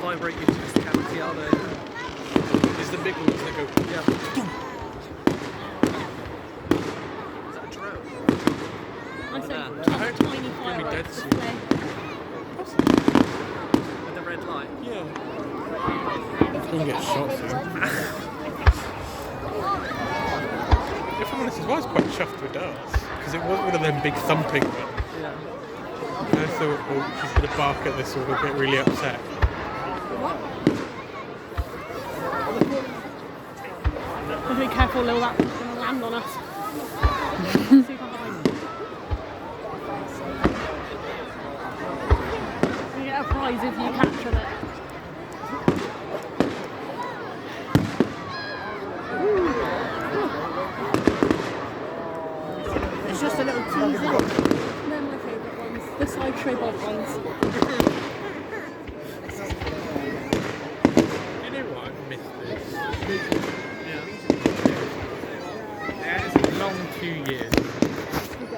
Vibrate into this cavity, are they? It's the big ones that go. Yeah. Is that a drone? I said hope tiny dead fireworks soon. display. With the red light? Yeah. It's going to get shot soon. If I'm honest, I was quite chuffed with ours. Because it was one of them big thumping ones. Yeah. And I thought, oh, she's going to bark at this or we'll get really upset. Be careful, Lil, that's going to land on us. Super high. You get a prize if you capture it. It's just a little teaser. They're my favourite ones. The sideshow bob ones. You know what? I've missed this. Yeah. Yeah, it's a long 2 years.